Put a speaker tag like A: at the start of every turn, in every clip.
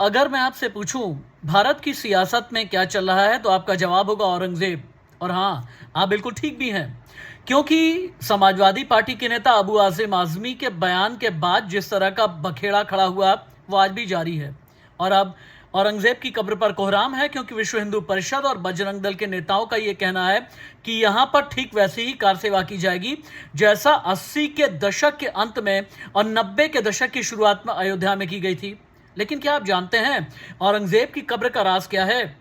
A: अगर मैं आपसे पूछूं भारत की सियासत में क्या चल रहा है तो आपका जवाब होगा औरंगजेब। और हाँ, आप बिल्कुल ठीक भी हैं, क्योंकि समाजवादी पार्टी के नेता अबू आसिम आजमी के बयान के बाद जिस तरह का बखेड़ा खड़ा हुआ वो आज भी जारी है। और अब औरंगजेब की कब्र पर कोहराम है, क्योंकि विश्व हिंदू परिषद और बजरंग दल के नेताओं का यह कहना है कि यहां पर ठीक वैसी ही कार सेवा की जाएगी जैसा 80 के दशक के अंत में और 90 के दशक की शुरुआत में अयोध्या में की गई थी। लेकिन क्या आप जानते हैं औरंगजेब की कब्र का राज क्या है?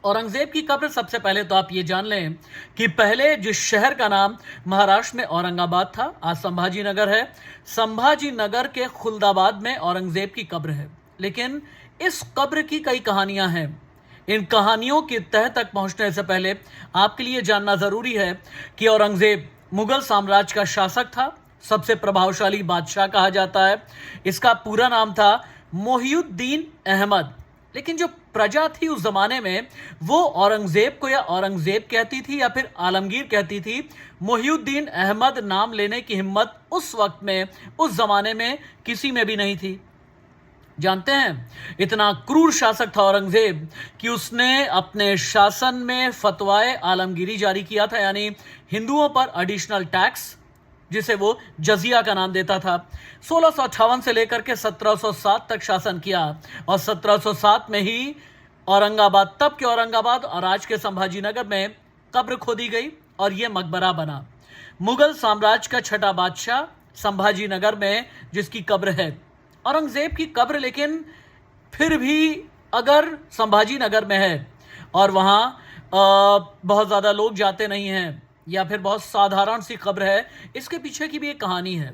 A: औरंगजेब की कब्र, सबसे पहले तो आप ये जान लें कि पहले जिस शहर का नाम महाराष्ट्र में औरंगाबाद था, आज संभाजी नगर है, संभाजी नगर के खुलदाबाद में औरंगजेब की कब्र है। लेकिन इस कब्र की कई कहानियां हैं। इन कहानियों की तह तक पहुंचने से पहले आपके लिए जानना जरूरी है कि औरंगजेब मुगल साम्राज्य का शासक था, सबसे प्रभावशाली बादशाह कहा जाता है। इसका पूरा नाम था मोहिउद्दीन अहमद। लेकिन जो प्रजा थी उस जमाने में वो औरंगजेब को या औरंगजेब कहती थी या फिर आलमगीर कहती थी। मोहिउद्दीन अहमद नाम लेने की हिम्मत उस वक्त में, उस जमाने में किसी में भी नहीं थी। जानते हैं, इतना क्रूर शासक था औरंगजेब कि उसने अपने शासन में फतवाए आलमगीरी जारी किया था, यानी हिंदुओं पर एडिशनल टैक्स, जिसे वो जजिया का नाम देता था। 1658 से लेकर के 1707 तक शासन किया और 1707 में ही औरंगाबाद, तब के औरंगाबाद और आज के संभाजी नगर में कब्र खोदी गई और यह मकबरा बना। मुगल साम्राज्य का छठा बादशाह संभाजी नगर में जिसकी कब्र है, औरंगजेब की कब्र। लेकिन फिर भी अगर संभाजी नगर में है और वहां बहुत ज्यादा लोग जाते नहीं हैं या फिर बहुत साधारण सी कब्र है, इसके पीछे की भी एक कहानी है।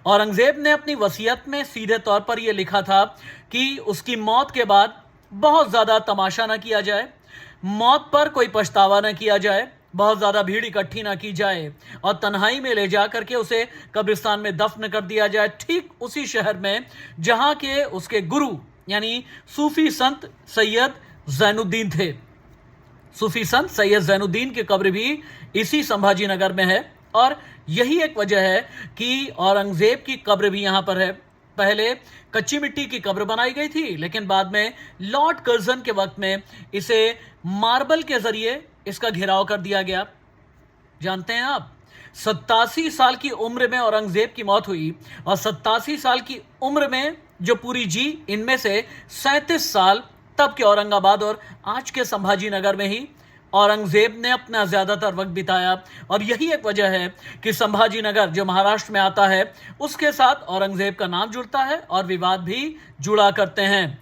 A: औरंगजेब ने अपनी वसीयत में सीधे तौर पर यह लिखा था कि उसकी मौत के बाद बहुत ज्यादा तमाशा ना किया जाए, मौत पर कोई पछतावा ना किया जाए, बहुत ज्यादा भीड़ इकट्ठी ना की जाए और तन्हाई में ले जा करके उसे कब्रिस्तान में दफन कर दिया जाए, ठीक उसी शहर में जहां के उसके गुरु यानी सूफी संत सैयद जैनुद्दीन थे। सूफी संत सैयद जैनुद्दीन की कब्र भी इसी संभाजी नगर में है। और यही एक वजह है कि औरंगजेब की कब्र भी यहां पर है। पहले कच्ची मिट्टी की कब्र बनाई गई थी, लेकिन बाद में लॉर्ड कर्जन के वक्त में इसे मार्बल के जरिए इसका घेराव कर दिया गया। जानते हैं आप, 87 साल की उम्र में औरंगजेब की मौत हुई और 87 साल की उम्र में जो पूरी जी, इनमें से 37 साल तब के औरंगाबाद और आज के संभाजी नगर में ही औरंगजेब ने अपना ज्यादातर वक्त बिताया। और यही एक वजह है कि संभाजी नगर जो महाराष्ट्र में आता है उसके साथ औरंगजेब का नाम जुड़ता है और विवाद भी जुड़ा करते हैं।